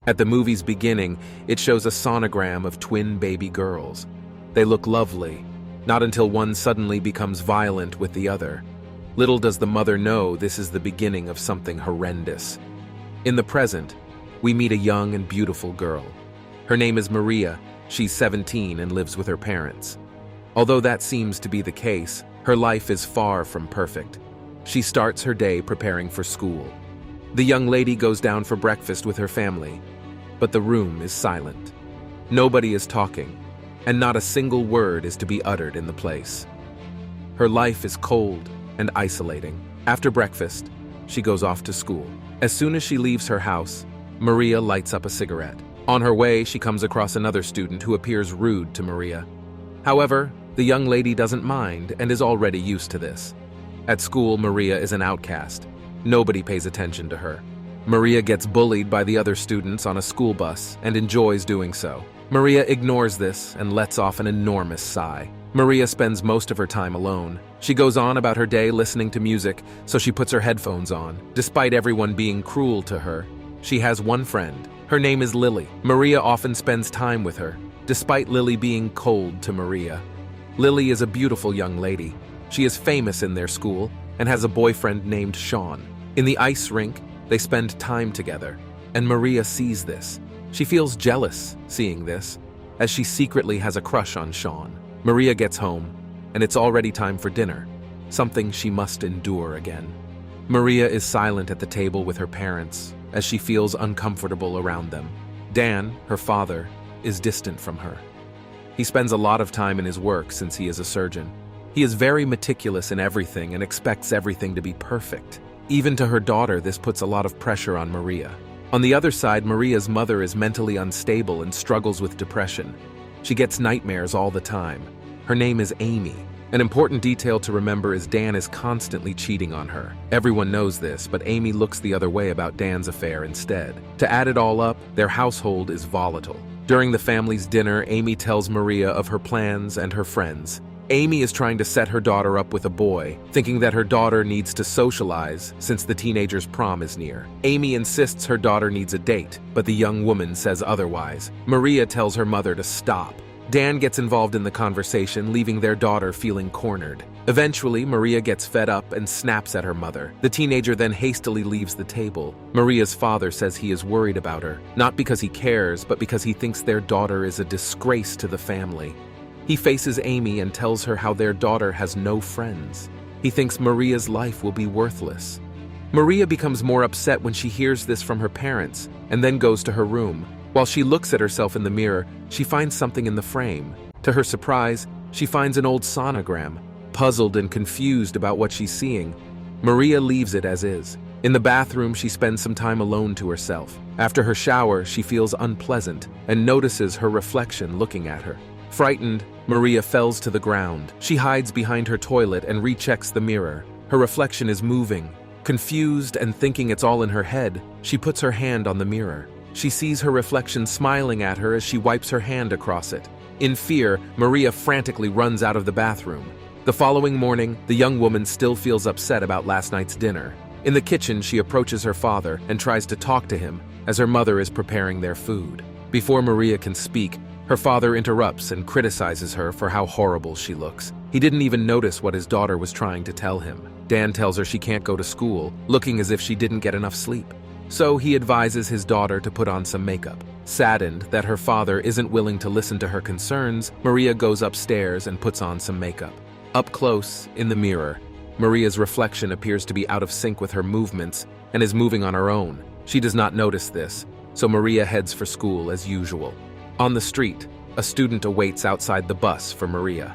At the movie's beginning, it shows a sonogram of twin baby girls. They look lovely, not until one suddenly becomes violent with the other. Little does the mother know this is the beginning of something horrendous. In the present, we meet a young and beautiful girl. Her name is Maria. She's 17 and lives with her parents. Although that seems to be the case, her life is far from perfect. She starts her day preparing for school. The young lady goes down for breakfast with her family, but the room is silent. Nobody is talking, and not a single word is to be uttered in the place. Her life is cold and isolating. After breakfast, she goes off to school. As soon as she leaves her house, Maria lights up a cigarette. On her way, she comes across another student who appears rude to Maria. However, the young lady doesn't mind and is already used to this. At school, Maria is an outcast. Nobody pays attention to her. Maria gets bullied by the other students on a school bus and enjoys doing so. Maria ignores this and lets off an enormous sigh. Maria spends most of her time alone. She goes on about her day listening to music, so she puts her headphones on. Despite everyone being cruel to her, she has one friend. Her name is Lily. Maria often spends time with her, despite Lily being cold to Maria. Lily is a beautiful young lady. She is famous in their school and has a boyfriend named Sean. In the ice rink, they spend time together, and Maria sees this. She feels jealous seeing this, as she secretly has a crush on Sean. Maria gets home, and it's already time for dinner, something she must endure again. Maria is silent at the table with her parents, as she feels uncomfortable around them. Dan, her father, is distant from her. He spends a lot of time in his work since he is a surgeon. He is very meticulous in everything and expects everything to be perfect. Even to her daughter, this puts a lot of pressure on Maria. On the other side, Maria's mother is mentally unstable and struggles with depression. She gets nightmares all the time. Her name is Amy. An important detail to remember is Dan is constantly cheating on her. Everyone knows this, but Amy looks the other way about Dan's affair instead. To add it all up, their household is volatile. During the family's dinner, Amy tells Maria of her plans and her friends. Amy is trying to set her daughter up with a boy, thinking that her daughter needs to socialize since the teenager's prom is near. Amy insists her daughter needs a date, but the young woman says otherwise. Maria tells her mother to stop. Dan gets involved in the conversation, leaving their daughter feeling cornered. Eventually, Maria gets fed up and snaps at her mother. The teenager then hastily leaves the table. Maria's father says he is worried about her, not because he cares, but because he thinks their daughter is a disgrace to the family. He faces Amy and tells her how their daughter has no friends. He thinks Maria's life will be worthless. Maria becomes more upset when she hears this from her parents and then goes to her room. While she looks at herself in the mirror, she finds something in the frame. To her surprise, she finds an old sonogram. Puzzled and confused about what she's seeing, Maria leaves it as is. In the bathroom, she spends some time alone to herself. After her shower, she feels unpleasant and notices her reflection looking at her. Frightened, Maria falls to the ground. She hides behind her toilet and rechecks the mirror. Her reflection is moving. Confused and thinking it's all in her head, she puts her hand on the mirror. She sees her reflection smiling at her as she wipes her hand across it. In fear, Maria frantically runs out of the bathroom. The following morning, the young woman still feels upset about last night's dinner. In the kitchen, she approaches her father and tries to talk to him as her mother is preparing their food. Before Maria can speak, her father interrupts and criticizes her for how horrible she looks. He didn't even notice what his daughter was trying to tell him. Dan tells her she can't go to school, looking as if she didn't get enough sleep. So he advises his daughter to put on some makeup. Saddened that her father isn't willing to listen to her concerns, Maria goes upstairs and puts on some makeup. Up close, in the mirror, Maria's reflection appears to be out of sync with her movements and is moving on her own. She does not notice this, so Maria heads for school as usual. On the street, a student awaits outside the bus for Maria.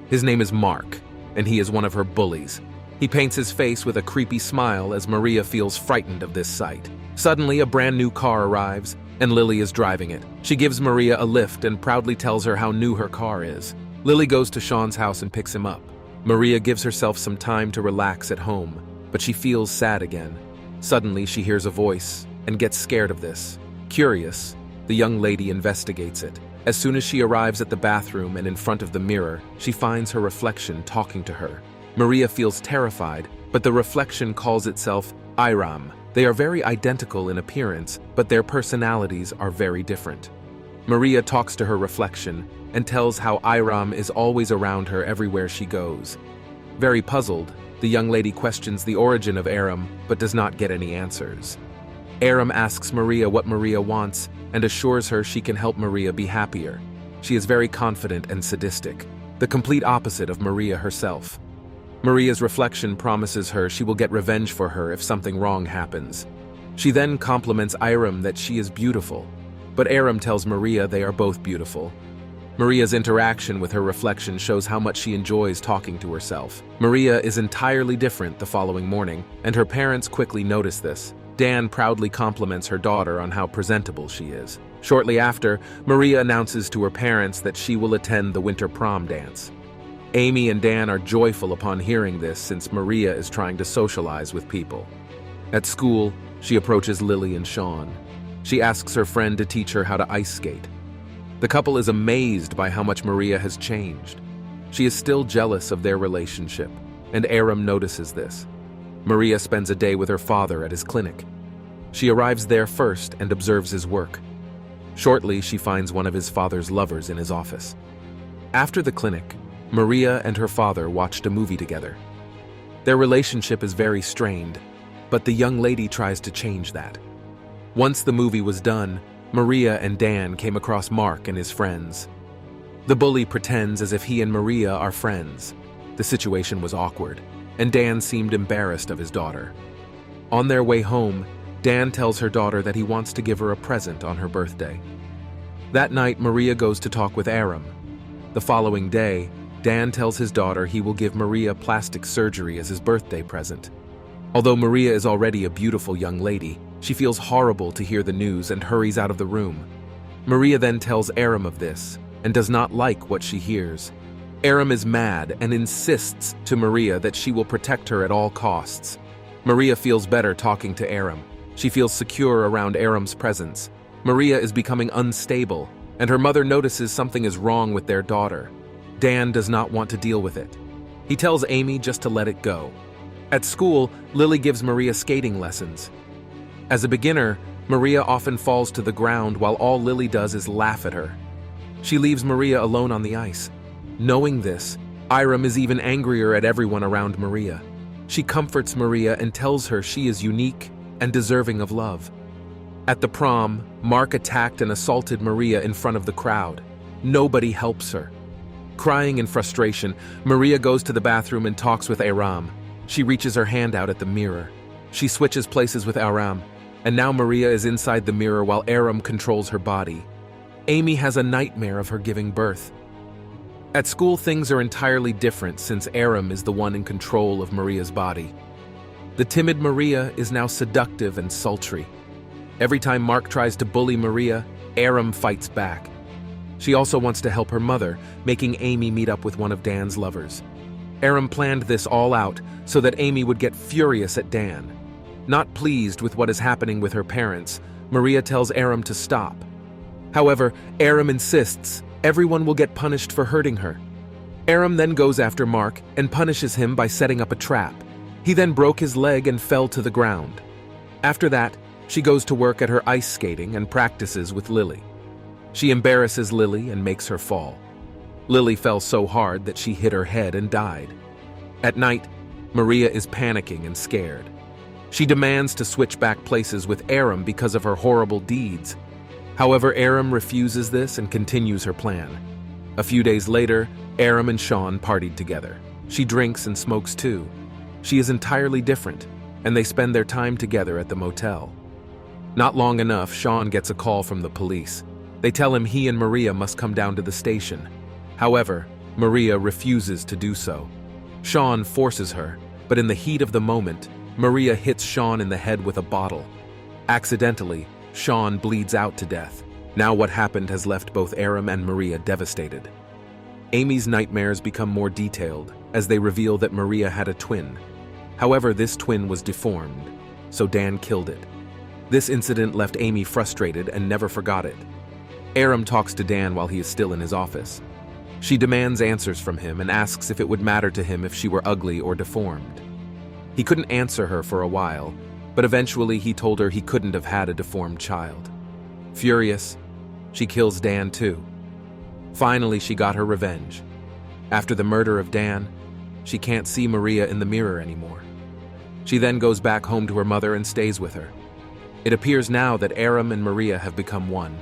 His name is Mark, and he is one of her bullies. He paints his face with a creepy smile as Maria feels frightened of this sight. Suddenly, a brand new car arrives, and Lily is driving it. She gives Maria a lift and proudly tells her how new her car is. Lily goes to Sean's house and picks him up. Maria gives herself some time to relax at home, but she feels sad again. Suddenly, she hears a voice and gets scared of this. Curious, the young lady investigates it. As soon as she arrives at the bathroom and in front of the mirror, she finds her reflection talking to her. Maria feels terrified, but the reflection calls itself Iram, They are very identical in appearance, but their personalities are very different. Maria talks to her reflection and tells how Iram is always around her everywhere she goes. Very puzzled, the young lady questions the origin of Aram but does not get any answers. Aram asks Maria what Maria wants and assures her she can help Maria be happier. She is very confident and sadistic, the complete opposite of Maria herself. Maria's reflection promises her she will get revenge for her if something wrong happens. She then compliments Iram that she is beautiful, but Aram tells Maria they are both beautiful. Maria's interaction with her reflection shows how much she enjoys talking to herself. Maria is entirely different the following morning, and her parents quickly notice this. Dan proudly compliments her daughter on how presentable she is. Shortly after, Maria announces to her parents that she will attend the winter prom dance. Amy and Dan are joyful upon hearing this since Maria is trying to socialize with people. At school, she approaches Lily and Sean. She asks her friend to teach her how to ice skate. The couple is amazed by how much Maria has changed. She is still jealous of their relationship, and Aram notices this. Maria spends a day with her father at his clinic. She arrives there first and observes his work. Shortly, she finds one of his father's lovers in his office. After the clinic, Maria and her father watched a movie together. Their relationship is very strained, but the young lady tries to change that. Once the movie was done, Maria and Dan came across Mark and his friends. The bully pretends as if he and Maria are friends. The situation was awkward, and Dan seemed embarrassed of his daughter. On their way home, Dan tells her daughter that he wants to give her a present on her birthday. That night, Maria goes to talk with Aram. The following day, Dan tells his daughter he will give Maria plastic surgery as his birthday present. Although Maria is already a beautiful young lady, she feels horrible to hear the news and hurries out of the room. Maria then tells Aram of this and does not like what she hears. Aram is mad and insists to Maria that she will protect her at all costs. Maria feels better talking to Aram. She feels secure around Aram's presence. Maria is becoming unstable, and her mother notices something is wrong with their daughter. Dan does not want to deal with it. He tells Amy just to let it go. At school, Lily gives Maria skating lessons. As a beginner, Maria often falls to the ground while all Lily does is laugh at her. She leaves Maria alone on the ice. Knowing this, Iram is even angrier at everyone around Maria. She comforts Maria and tells her she is unique and deserving of love. At the prom, Mark attacked and assaulted Maria in front of the crowd. Nobody helps her. Crying in frustration, Maria goes to the bathroom and talks with Aram. She reaches her hand out at the mirror. She switches places with Aram, and now Maria is inside the mirror while Aram controls her body. Amy has a nightmare of her giving birth. At school, things are entirely different since Aram is the one in control of Maria's body. The timid Maria is now seductive and sultry. Every time Mark tries to bully Maria, Aram fights back. She also wants to help her mother, making Amy meet up with one of Dan's lovers. Aram planned this all out so that Amy would get furious at Dan. Not pleased with what is happening with her parents, Maria tells Aram to stop. However, Aram insists everyone will get punished for hurting her. Aram then goes after Mark and punishes him by setting up a trap. He then broke his leg and fell to the ground. After that, she goes to work at her ice skating and practices with Lily. She embarrasses Lily and makes her fall. Lily fell so hard that she hit her head and died. At night, Maria is panicking and scared. She demands to switch back places with Aram because of her horrible deeds. However, Aram refuses this and continues her plan. A few days later, Aram and Sean partied together. She drinks and smokes too. She is entirely different, and they spend their time together at the motel. Not long enough, Sean gets a call from the police. They tell him he and Maria must come down to the station. However, Maria refuses to do so. Sean forces her, but in the heat of the moment, Maria hits Sean in the head with a bottle. Accidentally, Sean bleeds out to death. Now what happened has left both Aram and Maria devastated. Amy's nightmares become more detailed as they reveal that Maria had a twin. However, this twin was deformed, so Dan killed it. This incident left Amy frustrated and never forgot it. Aram talks to Dan while he is still in his office. She demands answers from him and asks if it would matter to him if she were ugly or deformed. He couldn't answer her for a while, But eventually he told her he couldn't have had a deformed child. Furious, she kills Dan too. Finally, she got her revenge. After the murder of Dan, she can't see Maria in the mirror anymore. She then goes back home to her mother and stays with her. It appears now that Aram and Maria have become one,